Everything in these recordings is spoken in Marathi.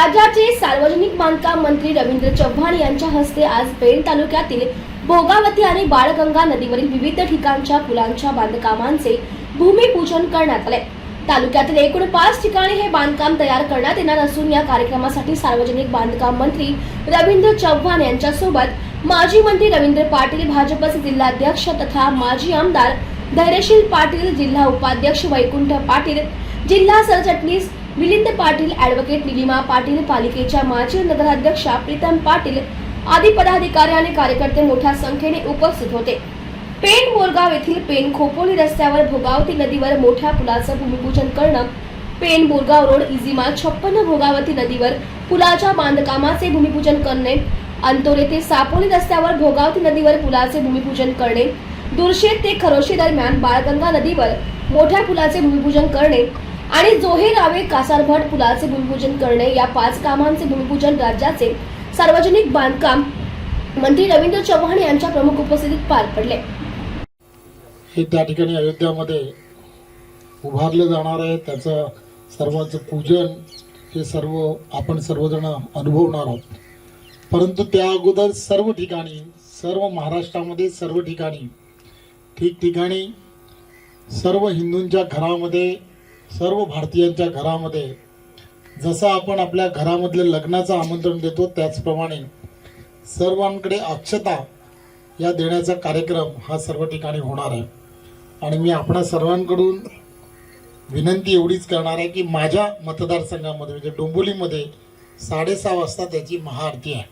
राज्याचे सार्वजनिक बांधकाम मंत्री रवींद्र चव्हाण यांच्या हस्ते आज पेण तालुक्यातील भोगावती आणि बाळगंगा नदीवरील विविध ठिकाणच्या पुलांच्या बांधकामांचे भूमिपूजन करण्यात आले। तालुक्यातील एकूण 5 ठिकाणी हे बांधकाम तयार करण्यात येणार असून या कार्यक्रमासाठी सार्वजनिक बांधकाम मंत्री रवींद्र चव्हाण यांच्यासोबत माजी मंत्री रवींद्र पाटील, भाजपचे जिल्हाध्यक्ष तथा माजी आमदार धैर्यशील पाटील, जिल्हा उपाध्यक्ष वैकुंठ पाटील, जिल्हा सरचिटणीस मिलिंद पाटील, ॲडव्होकेट निलिमा पाटील, पालिकेच्या माजी नगराध्यक्षा प्रीतम पाटील आदी पदाधिकारी आणि कार्यकर्ते मोठ्या संख्येने उपस्थित होते। पेण बोरगाव येथील पेण खोपोली रस्त्यावर भोगावती नदीवर मोठ्या पुलाचं भूमिपूजन करणं, पेण बोरगाव रोड इजिमा 56 भोगावती नदीवर पुलाच्या बांधकामाचे भूमिपूजन करणे, अंतोरे ते सापोली रस्त्यावर भोगावती नदीवर पुलाचे भूमिपूजन करणे, दुर्शेत ते खरोशी दरम्यान बाळगंगा नदीवर मोठ्या पुलाचे भूमिपूजन करणे आणि जोहे रावे कासारभट पुलाचे भूमिपूजन करणे या 5 कामांचे भूमिपूजन राज्याचे सार्वजनिक बांधकाम मंत्री रवींद्र चव्हाण यांच्या प्रमुख उपस्थितीत पार पडले। हे त्या ठिकाणी अयोध्यामध्ये उभारलं जाणार आहे, त्याचं सर्वांचं पूजन हे सर्व आपण सर्वजण अनुभवणार आहोत। परंतु त्या अगोदर सर्व ठिकाणी, सर्व महाराष्ट्रामध्ये सर्व ठिकाणी ठिकठिकाणी सर्व हिंदूंच्या घरामध्ये, सर्व भारतीयांच्या घरामध्ये जसं आपण आपल्या घरामधल्या लग्नाचं आमंत्रण देतो त्याचप्रमाणे सर्वांकडे अक्षता या देण्याचा कार्यक्रम हा सर्व ठिकाणी होणार आहे। आणि मी आपणा सर्वांकडून विनंती एवढीच करणार आहे की माझ्या मतदारसंघामध्ये म्हणजे डोंबिवलीमध्ये 6:30 वाजता त्याची महाआरती आहे।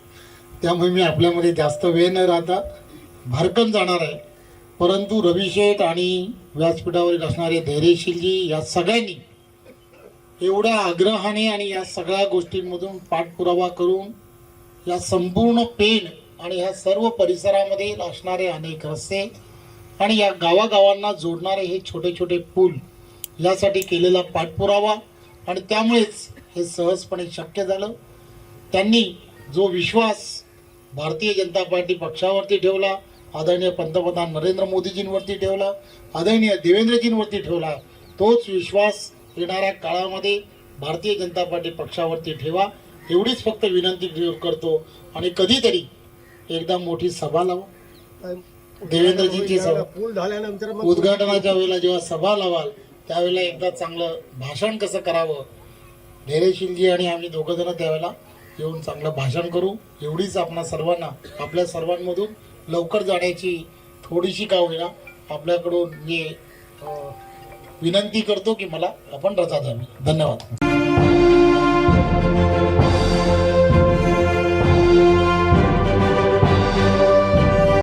त्यामुळे मी आपल्यामध्ये जास्त वेळ न राहता भरकन जाणार आहे। परंतु रवी शेठ आणि व्यासपीठावर असणारे धैर्यशीलजी या सगळ्यांनी एवढ्या आग्रहाने आणि या सगळ्या गोष्टींमधून पाठपुरावा करून या संपूर्ण पेण आणि या सर्व परिसरामध्ये असणारे अनेक रस्ते आणि या गावागावांना जोडणारे हे छोटे छोटे पूल यासाठी केलेला पाठपुरावा आणि त्यामुळेच हे सहजपणे शक्य झालं। त्यांनी जो विश्वास भारतीय जनता पार्टी पक्षावरती ठेवला, आदरणीय पंतप्रधान नरेंद्र मोदीजींवरती ठेवला, आदरणीय देवेंद्रजींवरती ठेवला, तोच विश्वास येणाऱ्या काळामध्ये भारतीय जनता पार्टी पक्षावरती ठेवा एवढीच फक्त विनंती करतो। आणि कधीतरी एकदा मोठी सभा लावा, देवेंद्रजींची सभा, पूल झाल्यानंतर उद्घाटनाच्या वेळेला जेव्हा सभा लावाल त्यावेळेला एकदा चांगलं भाषण कसं करावं, धैर्यशीलजी आणि आम्ही दोघं जण त्यावेळेला येऊन चांगलं भाषण करू एवढीच आपणा सर्वांना, आपल्या सर्वांमधून लवकर जाण्याची थोडीशी का होईना आपल्याकडून मी विनंती करतो की मला आपण रजा द्यावी। धन्यवाद।